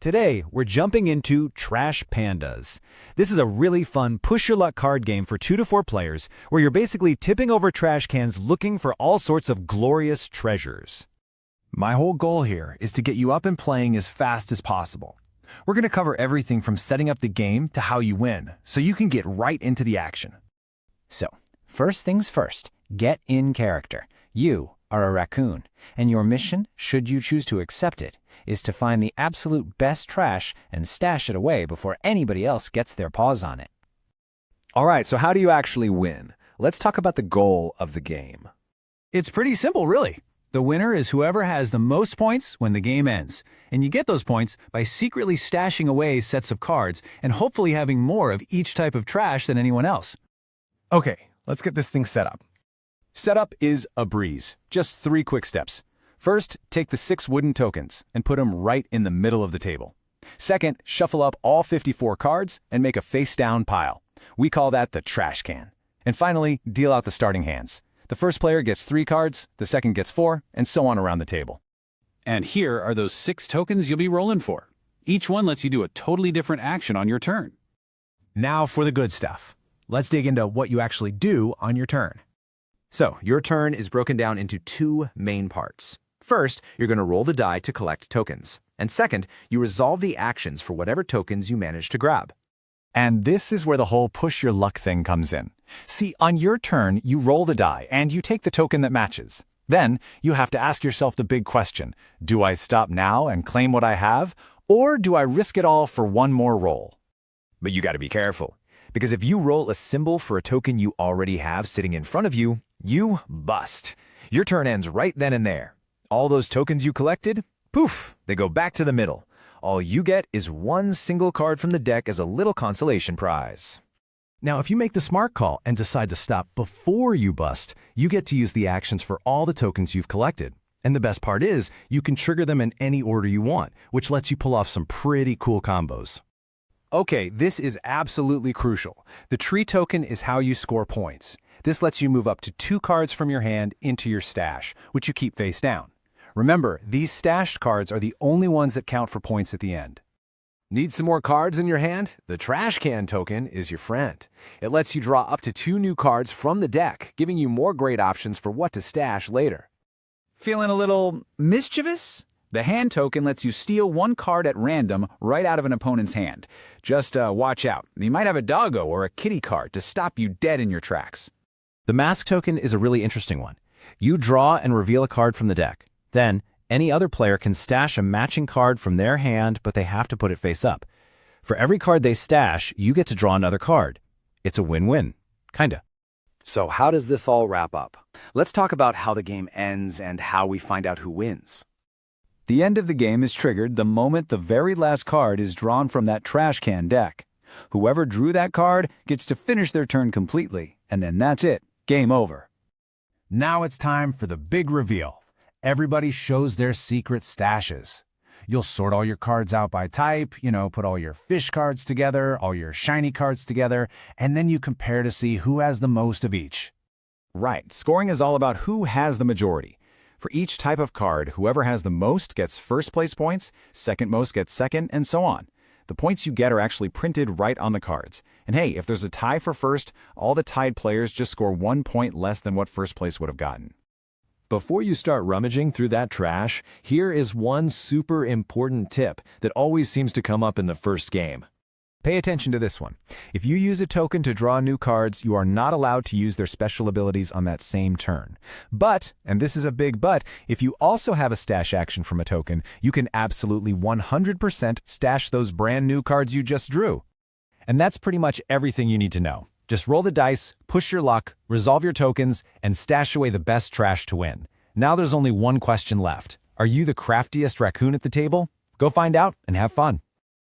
Today, we're jumping into Trash Pandas. This is a really fun push-your-luck card game for 2 to 4 players where you're basically tipping over trash cans looking for all sorts of glorious treasures. My whole goal here is to get you up and playing as fast as possible. We're going to cover everything from setting up the game to how you win, so you can get right into the action. So, first things first, get in character. You are a raccoon, and your mission, should you choose to accept it, is to find the absolute best trash and stash it away before anybody else gets their paws on it. All right, so how do you actually win? Let's talk about the goal of the game. It's pretty simple, really. The winner is whoever has the most points when the game ends, and you get those points by secretly stashing away sets of cards and hopefully having more of each type of trash than anyone else. Okay, let's get this thing set up. Setup is a breeze. Just 3 quick steps. First, take the 6 wooden tokens and put them right in the middle of the table. Second, shuffle up all 54 cards and make a face-down pile. We call that the trash can. And finally, deal out the starting hands. The first player gets 3 cards, the second gets 4, and so on around the table. And here are those 6 tokens you'll be rolling for. Each one lets you do a totally different action on your turn. Now for the good stuff. Let's dig into what you actually do on your turn. So, your turn is broken down into 2 main parts. First, you're going to roll the die to collect tokens. And second, you resolve the actions for whatever tokens you manage to grab. And this is where the whole push-your-luck thing comes in. See, on your turn, you roll the die and you take the token that matches. Then, you have to ask yourself the big question, do I stop now and claim what I have, or do I risk it all for one more roll? But you got to be careful, because if you roll a symbol for a token you already have sitting in front of you, you bust. Your turn ends right then and there. All those tokens you collected, poof, they go back to the middle. All you get is 1 single card from the deck as a little consolation prize. Now, if you make the smart call and decide to stop before you bust, you get to use the actions for all the tokens you've collected. And the best part is, you can trigger them in any order you want, which lets you pull off some pretty cool combos. Okay, this is absolutely crucial. The tree token is how you score points. This lets you move up to 2 cards from your hand into your stash, which you keep face down. Remember, these stashed cards are the only ones that count for points at the end. Need some more cards in your hand? The trash can token is your friend. It lets you draw up to 2 new cards from the deck, giving you more great options for what to stash later. Feeling a little mischievous? The hand token lets you steal 1 card at random right out of an opponent's hand. Just watch out. You might have a doggo or a kitty card to stop you dead in your tracks. The mask token is a really interesting one. You draw and reveal a card from the deck. Then, any other player can stash a matching card from their hand, but they have to put it face up. For every card they stash, you get to draw another card. It's a win-win. Kinda. So how does this all wrap up? Let's talk about how the game ends and how we find out who wins. The end of the game is triggered the moment the very last card is drawn from that trash can deck. Whoever drew that card gets to finish their turn completely, and then that's it. Game over. Now it's time for the big reveal. Everybody shows their secret stashes. You'll sort all your cards out by type, put all your fish cards together, all your shiny cards together, and then you compare to see who has the most of each. Right, scoring is all about who has the majority. For each type of card, whoever has the most gets first place points, second most gets second, and so on. The points you get are actually printed right on the cards. And hey, if there's a tie for first, all the tied players just score 1 point less than what first place would have gotten. Before you start rummaging through that trash, here is one super important tip that always seems to come up in the first game. Pay attention to this one. If you use a token to draw new cards, you are not allowed to use their special abilities on that same turn. But, and this is a big but, if you also have a stash action from a token, you can absolutely 100% stash those brand new cards you just drew. And that's pretty much everything you need to know. Just roll the dice, push your luck, resolve your tokens, and stash away the best trash to win. Now there's only one question left. Are you the craftiest raccoon at the table? Go find out and have fun.